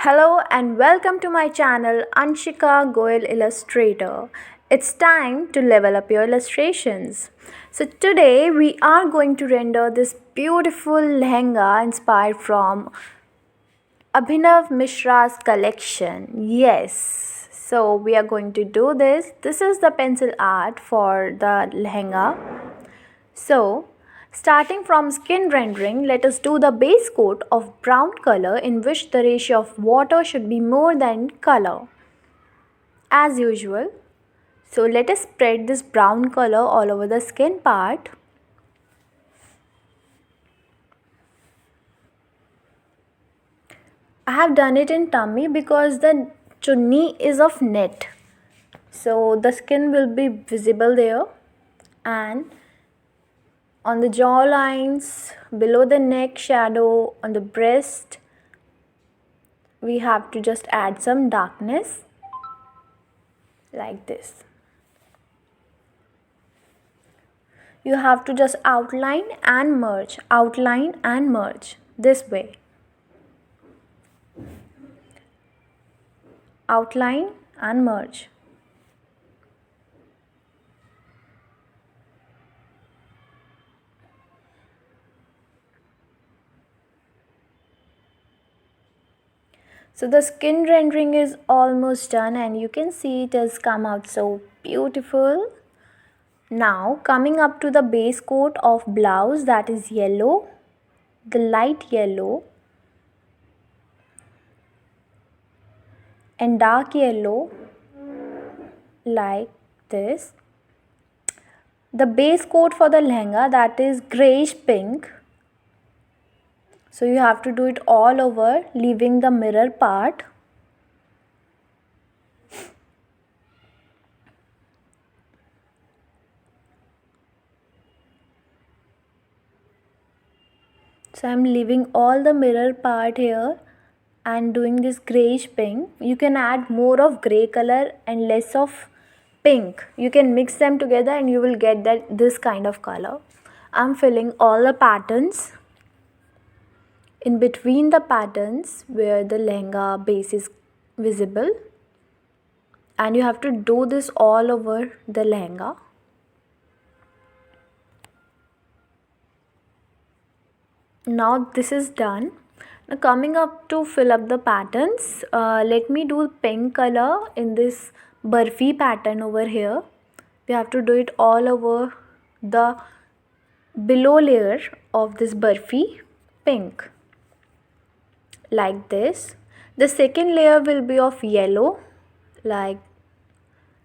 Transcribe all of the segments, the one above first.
Hello and welcome to my channel Anshika Goel Illustrator. It's time to level up your illustrations. So today we are going to render this beautiful lehenga inspired from Abhinav Mishra's collection. Yes. So we are going to do this. This is the pencil art for the lehenga. So, starting from skin rendering, let us do the base coat of brown color in which the ratio of water should be more than color. As usual, so let us spread this brown color all over the skin part. I have done it in tummy because the chunni is of net. So the skin will be visible there, and on the jaw lines, below the neck shadow, on the breast, we have to just add some darkness like this. You have to just outline and merge this way. Outline and merge. So the skin rendering is almost done and you can see it has come out so beautiful. Now coming up to the base coat of blouse, that is yellow, the light yellow and dark yellow like this. The base coat for the lehenga, that is greyish pink. So you have to do it all over, leaving the mirror part. So I'm leaving all the mirror part here and doing this greyish pink. You can add more of grey color and less of pink. You can mix them together and you will get this kind of color. I'm filling all the patterns. In between the patterns where the lehenga base is visible, and you have to do this all over the lehenga. Now this is done. Now coming up to fill up the patterns, let me do pink color in this barfi pattern over here. We have to do it all over the below layer of this barfi pink like this. The second layer will be of yellow like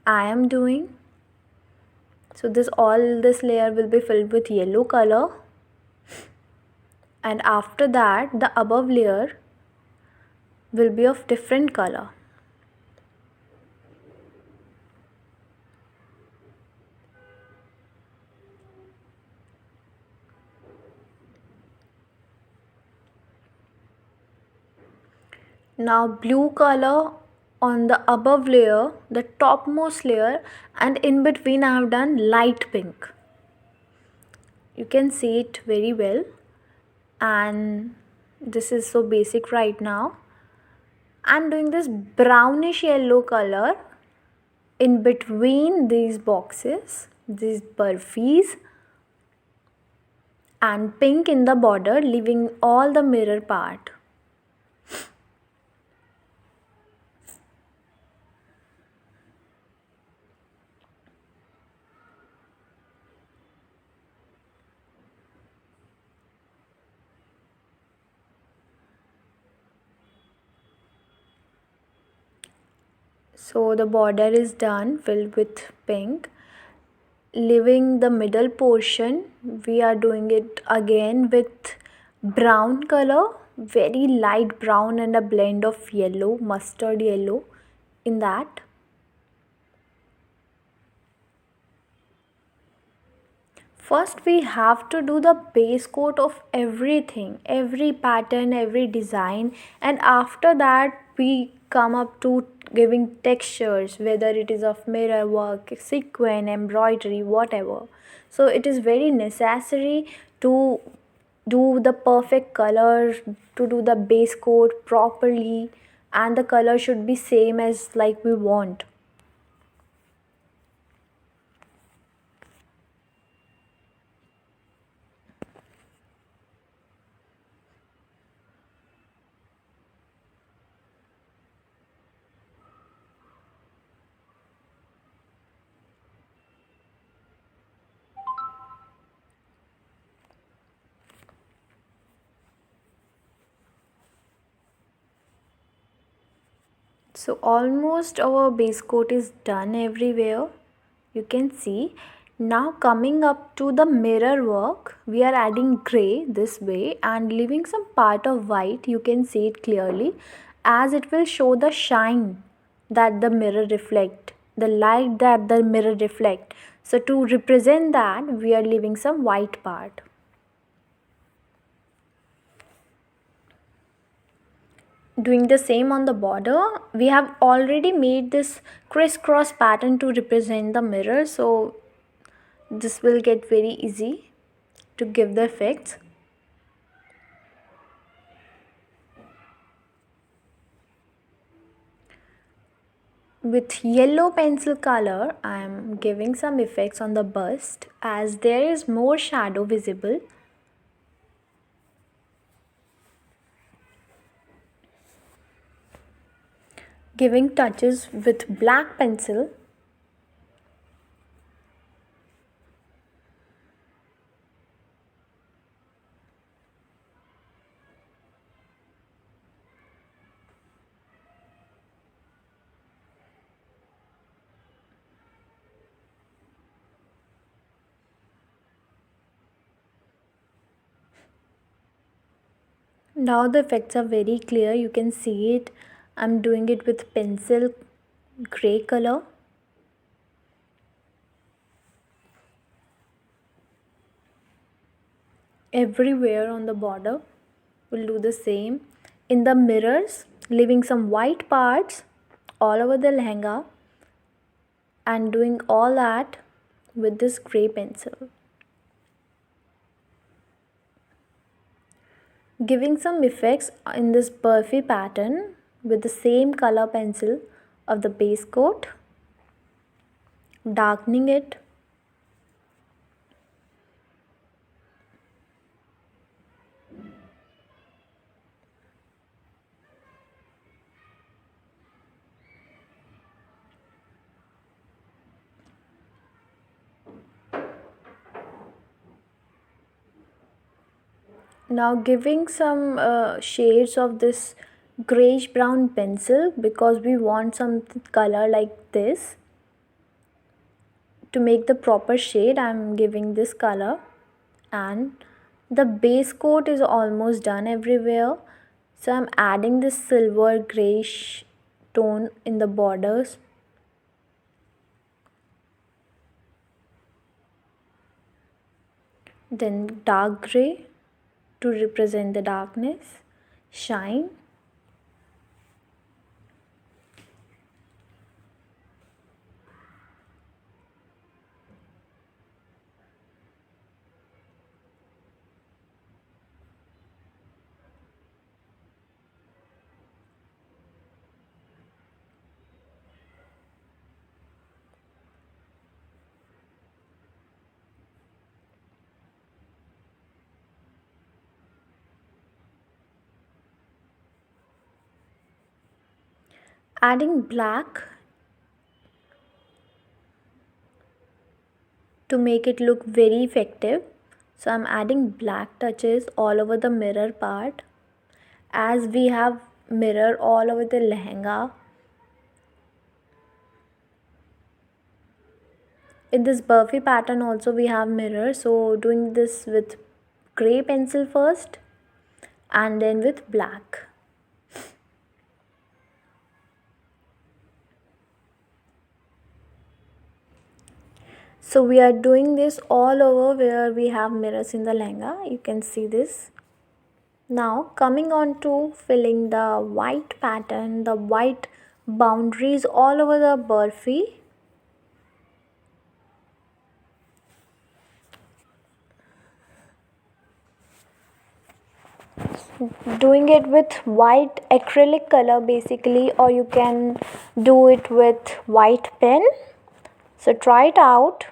I am doing. So this layer will be filled with yellow color, and after that the above layer will be of different color. Now blue color on the above layer, the topmost layer, and in between I have done light pink. You can see it very well, and this is so basic right now. I'm doing this brownish yellow color in between these boxes, these burfis, and pink in the border, leaving all the mirror part. So the border is done, filled with pink. Leaving the middle portion, we are doing it again with brown color, very light brown and a blend of yellow, mustard yellow in that. First we have to do the base coat of everything, every pattern, every design, and after that we come up to giving textures, whether it is of mirror work, sequin, embroidery, whatever. So it is very necessary to do the perfect color, to do the base coat properly, and the color should be same as like we want. So almost our base coat is done everywhere. You can see. Now coming up to the mirror work, we are adding gray this way and leaving some part of white. You can see it clearly as it will show the shine that the mirror reflect, the light that the mirror reflect. So to represent that, we are leaving some white part. Doing the same on the border, we have already made this crisscross pattern to represent the mirror, so this will get very easy to give the effects. With yellow pencil color, I am giving some effects on the bust as there is more shadow visible. Giving touches with black pencil. Now the effects are very clear, you can see it. I'm doing it with pencil gray color. Everywhere on the border, we'll do the same. In the mirrors, leaving some white parts all over the lehenga and doing all that with this gray pencil. Giving some effects in this burfi pattern with the same color pencil of the base coat, darkening it. Now giving some shades of this grayish brown pencil because we want some color like this. To make the proper shade, I am giving this color, and the base coat is almost done everywhere. So I'm adding this silver grayish tone in the borders. Then dark gray to represent the darkness, shine. Adding black to make it look very effective. So I'm adding black touches all over the mirror part as we have mirror all over the lehenga. In this burfi pattern also we have mirror, so doing this with gray pencil first and then with black. So we are doing this all over where we have mirrors in the lehenga. You can see this. Now coming on to filling the white pattern, the white boundaries all over the burfi. doing it with white acrylic color basically, or you can do it with white pen. So try it out.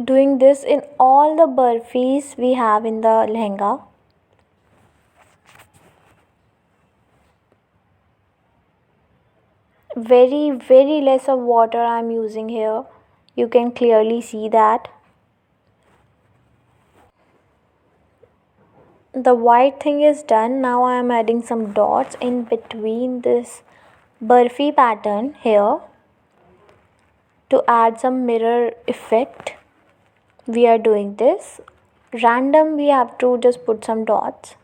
Doing this in all the burfis we have in the lehenga. Very less of water I'm using here. You can clearly see that. The white thing is done. Now I am adding some dots in between this burfi pattern here to add some mirror effect. We are doing this random, we have to just put some dots.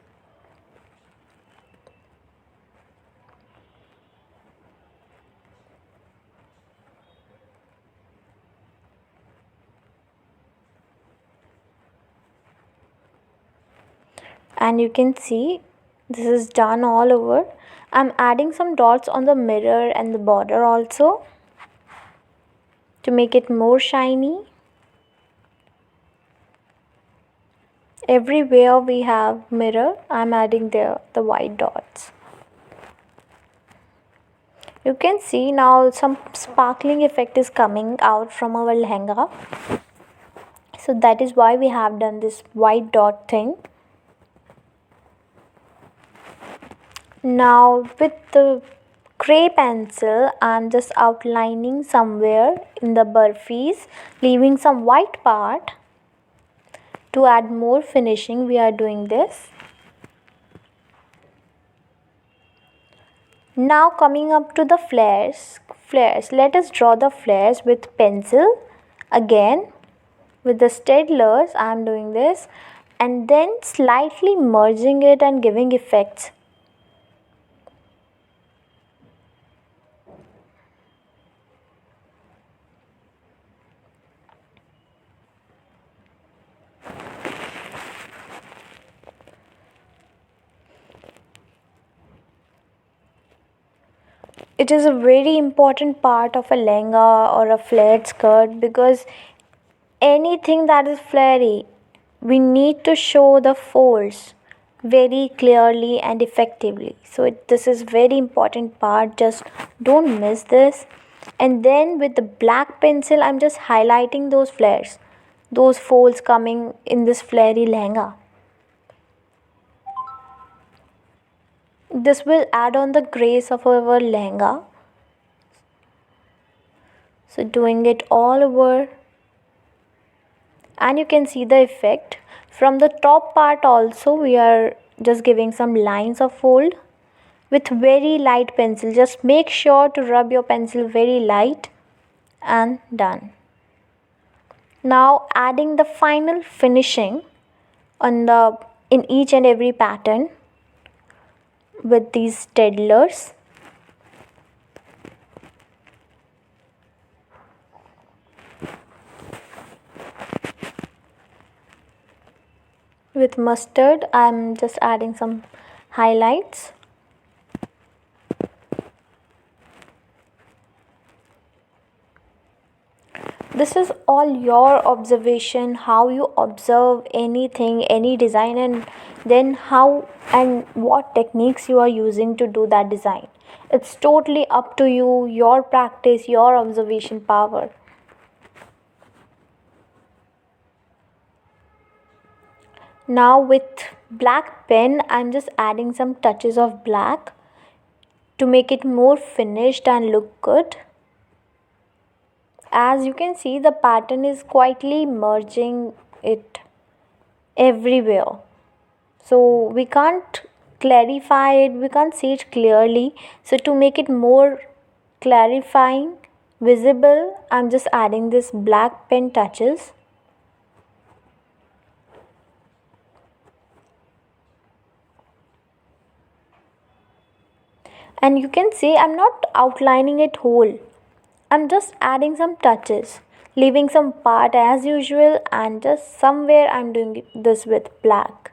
And you can see this is done all over. I'm adding some dots on the mirror and the border also to make it more shiny. Everywhere we have mirror, I'm adding there the white dots. You can see now some sparkling effect is coming out from our lehenga. So that is why we have done this white dot thing. Now with the gray pencil, I'm just outlining somewhere in the burfis, leaving some white part. To add more finishing, we are doing this. Now coming up to the flares. Let us draw the flares with pencil. Again, with the steadlers, I am doing this, and then slightly merging it and giving effects. It is a very important part of a lehenga or a flared skirt, because anything that is flary, we need to show the folds very clearly and effectively. So this is very important part, just don't miss this. And then with the black pencil, I'm just highlighting those flares, those folds coming in this flary lehenga. This will add on the grace of our lehenga. So doing it all over, and you can see the effect from the top part also. We are just giving some lines of fold with very light pencil. Just make sure to rub your pencil very light, and done. Now adding the final finishing on the in each and every pattern with these steadlers. With mustard, I'm just adding some highlights. This is all your observation, how you observe anything, any design, and then how and what techniques you are using to do that design. It's totally up to you, your practice, your observation power. Now with black pen, I'm just adding some touches of black to make it more finished and look good. As you can see, the pattern is quietly merging it everywhere. So we can't clarify it, we can't see it clearly. So to make it more clarifying, visible, I'm just adding this black pen touches. And you can see I'm not outlining it whole. I'm just adding some touches, leaving some part as usual, and just somewhere I'm doing this with black.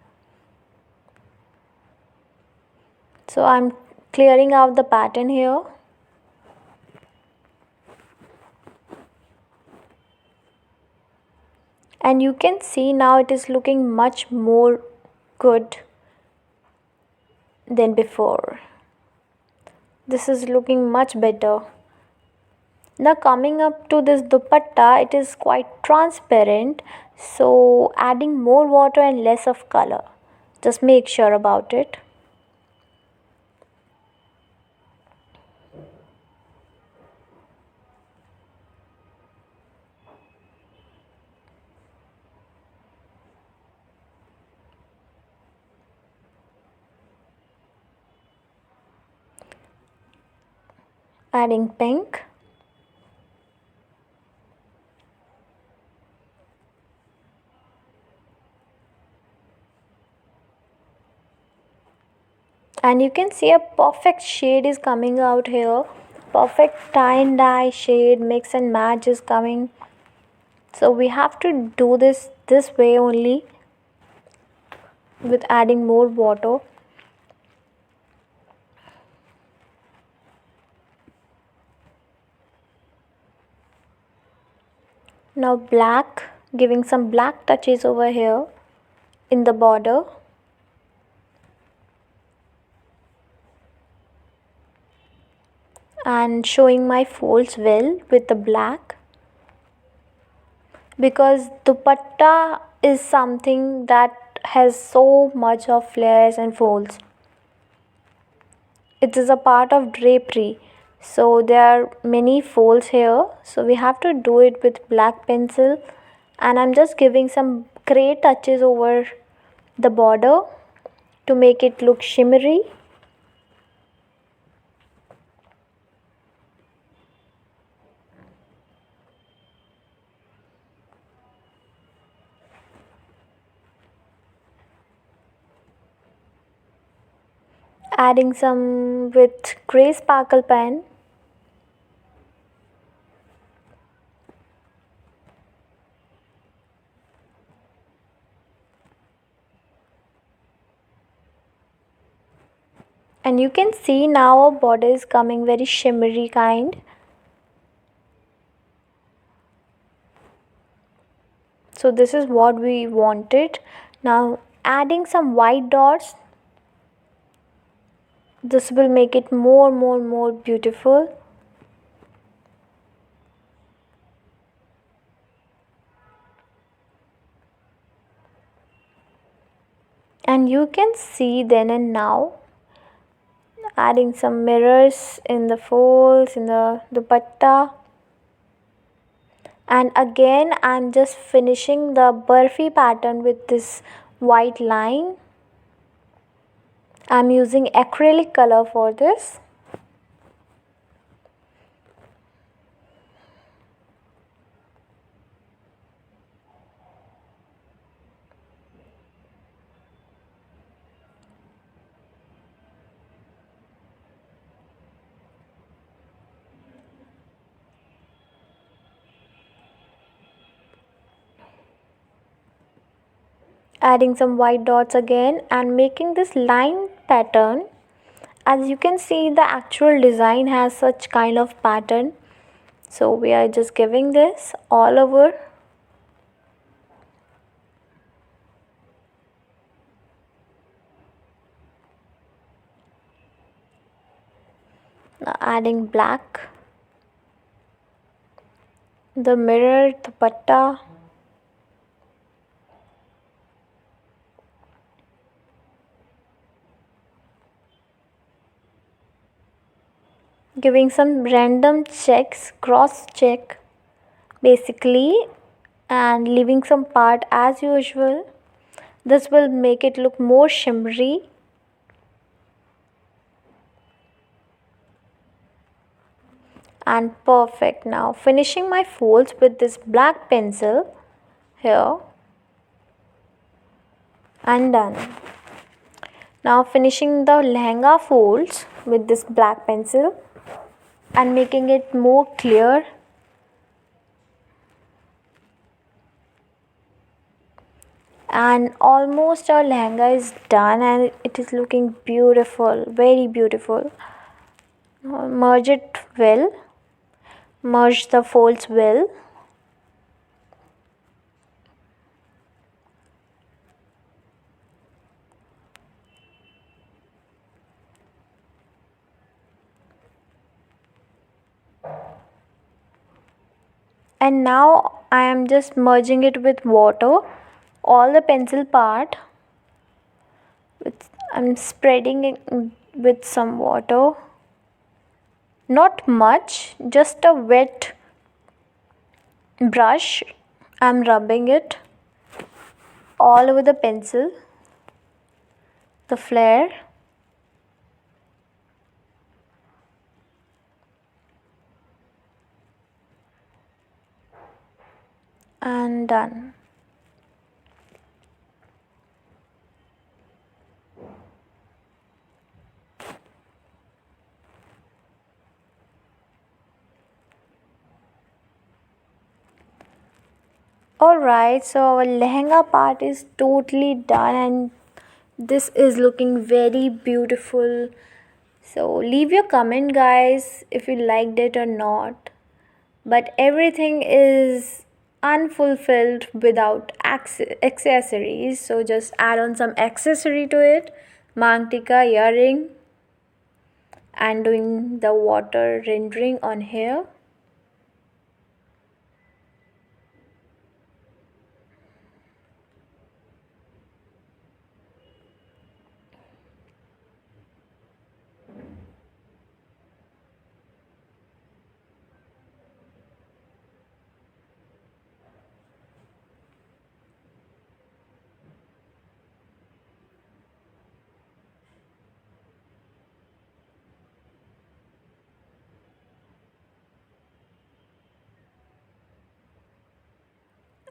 So I'm clearing out the pattern here. And you can see now it is looking much more good than before. This is looking much better. Now coming up to this dupatta, it is quite transparent, so adding more water and less of color. Just make sure about it. Adding pink. And you can see a perfect shade is coming out here. Perfect tie and dye shade, mix and match is coming. So we have to do this way only, with adding more water. Now black, giving some black touches over here in the border. And showing my folds well with the black, because dupatta is something that has so much of flares and folds. It is a part of drapery, so there are many folds here, so we have to do it with black pencil. And I'm just giving some gray touches over the border to make it look shimmery. Adding some with grey sparkle pen. And you can see now our border is coming very shimmery kind. So this is what we wanted. Now adding some white dots. This will make it more beautiful. And you can see then and now, adding some mirrors in the folds, in the dupatta. And again I'm just finishing the burfi pattern with this white line. I'm using acrylic color for this. Adding some white dots again and making this line pattern. As you can see, the actual design has such kind of pattern, so we are just giving this all over. Now adding black, the mirror, dupatta. Giving some random checks, cross check basically, and leaving some part as usual. This will make it look more shimmery. And perfect. Now finishing my folds with this black pencil here, and done. Now finishing the lehenga folds with this black pencil and making it more clear. And almost our lehenga is done and it is looking beautiful, very beautiful. Now merge it well, merge the folds well. And now I am just merging it with water, all the pencil part. I'm spreading it with some water, not much, just a wet brush. I'm rubbing it all over the pencil, the flare. And done. Alright, so our lehenga part is totally done and this is looking very beautiful. So leave your comment guys if you liked it or not. But everything is unfulfilled without accessories. So just add on some accessory to it. Mangtika earring and doing the water rendering on here.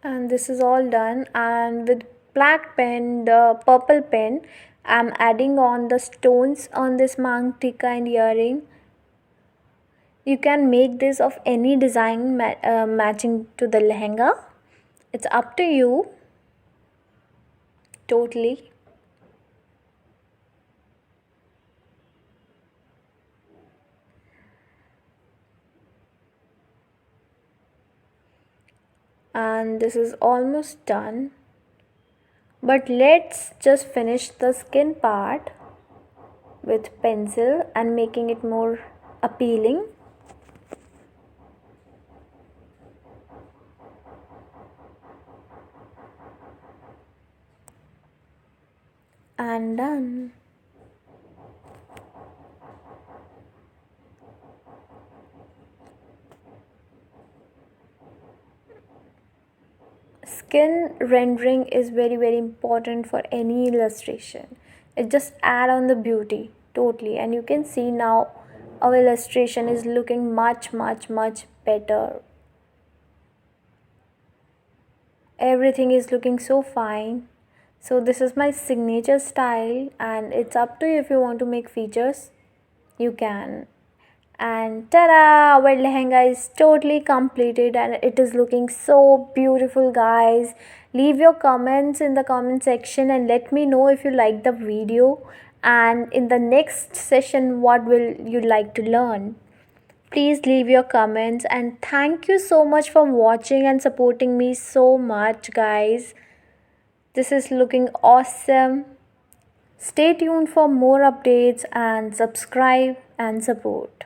And this is all done, and with black pen, the purple pen, I'm adding on the stones on this mangtika and earring. You can make this of any design matching to the lehenga. It's up to you totally. And this is almost done, but let's just finish the skin part with pencil and making it more appealing. And done. Skin rendering is very important for any illustration. It just add on the beauty totally, and you can see now our illustration is looking much better. Everything is looking so fine. So this is my signature style, and it's up to you if you want to make features, you can. And ta-da, our lehenga is totally completed and it is looking so beautiful guys. Leave your comments in the comment section and let me know if you like the video, and in the next session what will you like to learn. Please leave your comments, and thank you so much for watching and supporting me so much guys. This is looking awesome. Stay tuned for more updates and subscribe and support.